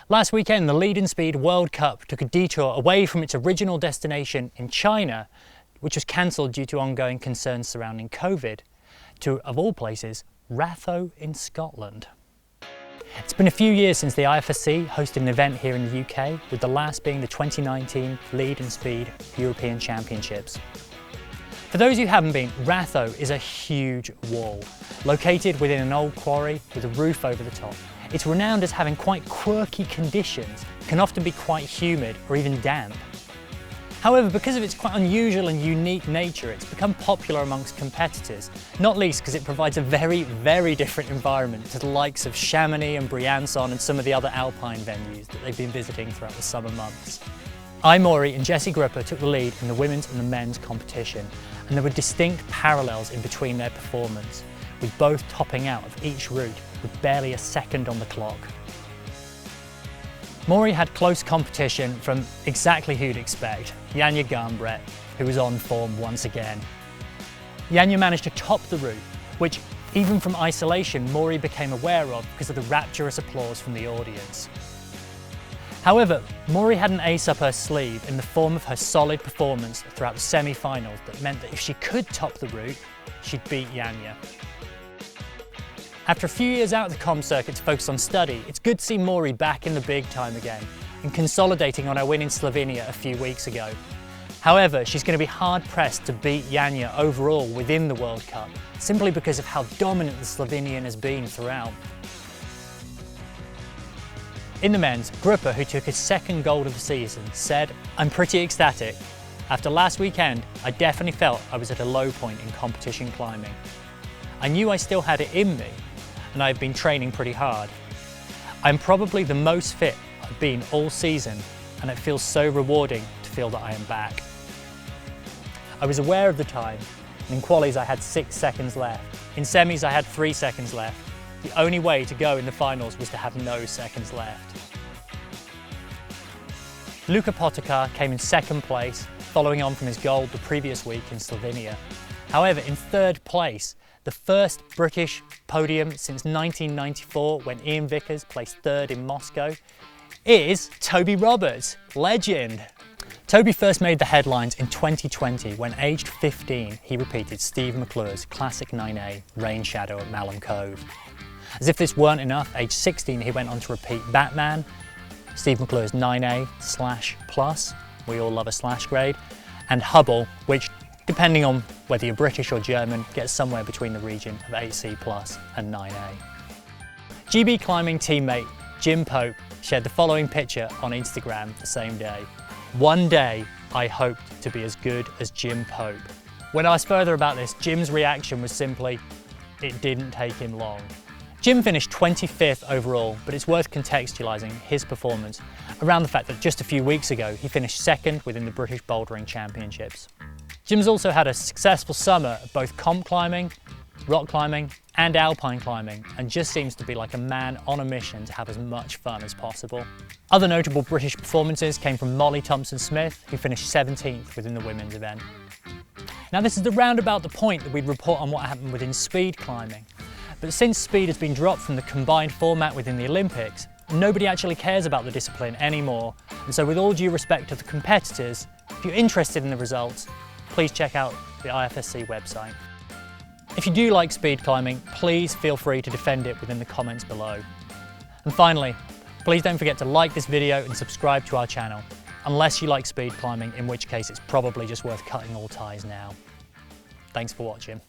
Last weekend, the Lead and Speed World Cup took a detour away from its original destination in China, which was cancelled due to ongoing concerns surrounding COVID, to, of all places, Ratho in Scotland. It's been a few years since the IFSC hosted an event here in the UK, with the last being the 2019 Lead and Speed European Championships. For those who haven't been, Ratho is a huge wall, located within an old quarry with a roof over the top. It's renowned as having quite quirky conditions, can often be quite humid or even damp. However, because of its quite unusual and unique nature, it's become popular amongst competitors, not least because it provides a very, very different environment to the likes of Chamonix and Briançon and some of the other alpine venues that they've been visiting throughout the summer months. Mori and Jessie Gripper took the lead in the women's and the men's competition, and there were distinct parallels in between their performance, with both topping out of each route with barely a second on the clock. Mori had close competition from exactly who you'd expect, Yanya and Brit, who was on form once again. Yanya managed to top the route, which even from isolation Mori became aware of because of the rapturous applause from the audience. However, Mori had an ace up her sleeve in the form of her solid performance throughout the semi-finals that meant that if she could top the route, she'd beat Yanya. After a few years out of the comm circuit to focus on study, it's good to see Mori back in the big time again and consolidating on her win in Slovenia a few weeks ago. However, she's going to be hard-pressed to beat Yanya overall within the World Cup, simply because of how dominant the Slovenian has been throughout. In the men's, Gripper, who took his second gold of the season, said, "I'm pretty ecstatic. After last weekend, I definitely felt I was at a low point in competition climbing. I knew I still had it in me, and I've been training pretty hard. I'm probably the most fit I've been all season, and it feels so rewarding to feel that I am back. I was aware of the time, and in qualies I had 6 seconds left. In semis I had 3 seconds left. The only way to go in the finals was to have no seconds left." Luka Potakar came in second place, following on from his gold the previous week in Slovenia. However, in third place, the first British podium since 1994, when Ian Vickers placed third in Moscow, is Toby Roberts, legend. Toby first made the headlines in 2020 when, aged 15, he repeated Steve McClure's classic 9A Rain Shadow at Malham Cove. As if this weren't enough, aged 16 he went on to repeat Batman, Steve McClure's 9A/plus, we all love a slash grade, and Hubble, which, depending on whether you're British or German, gets somewhere between the region of 8C+ and 9A. GB climbing teammate Jim Pope shared the following picture on Instagram the same day. "One day I hoped to be as good as Jim Pope." When asked further about this, Jim's reaction was simply, "It didn't take him long." Jim finished 25th overall, but it's worth contextualising his performance around the fact that just a few weeks ago he finished second within the British Bouldering Championships. Jim's also had a successful summer of both comp climbing, rock climbing and alpine climbing, and just seems to be like a man on a mission to have as much fun as possible. Other notable British performances came from Molly Thompson-Smith, who finished 17th within the women's event. Now this is the roundabout the point that we'd report on what happened within speed climbing. But since speed has been dropped from the combined format within the Olympics, nobody actually cares about the discipline anymore. And so with all due respect to the competitors, if you're interested in the results, please check out the IFSC website. If you do like speed climbing, please feel free to defend it within the comments below. And finally, please don't forget to like this video and subscribe to our channel, unless you like speed climbing, in which case it's probably just worth cutting all ties now. Thanks for watching.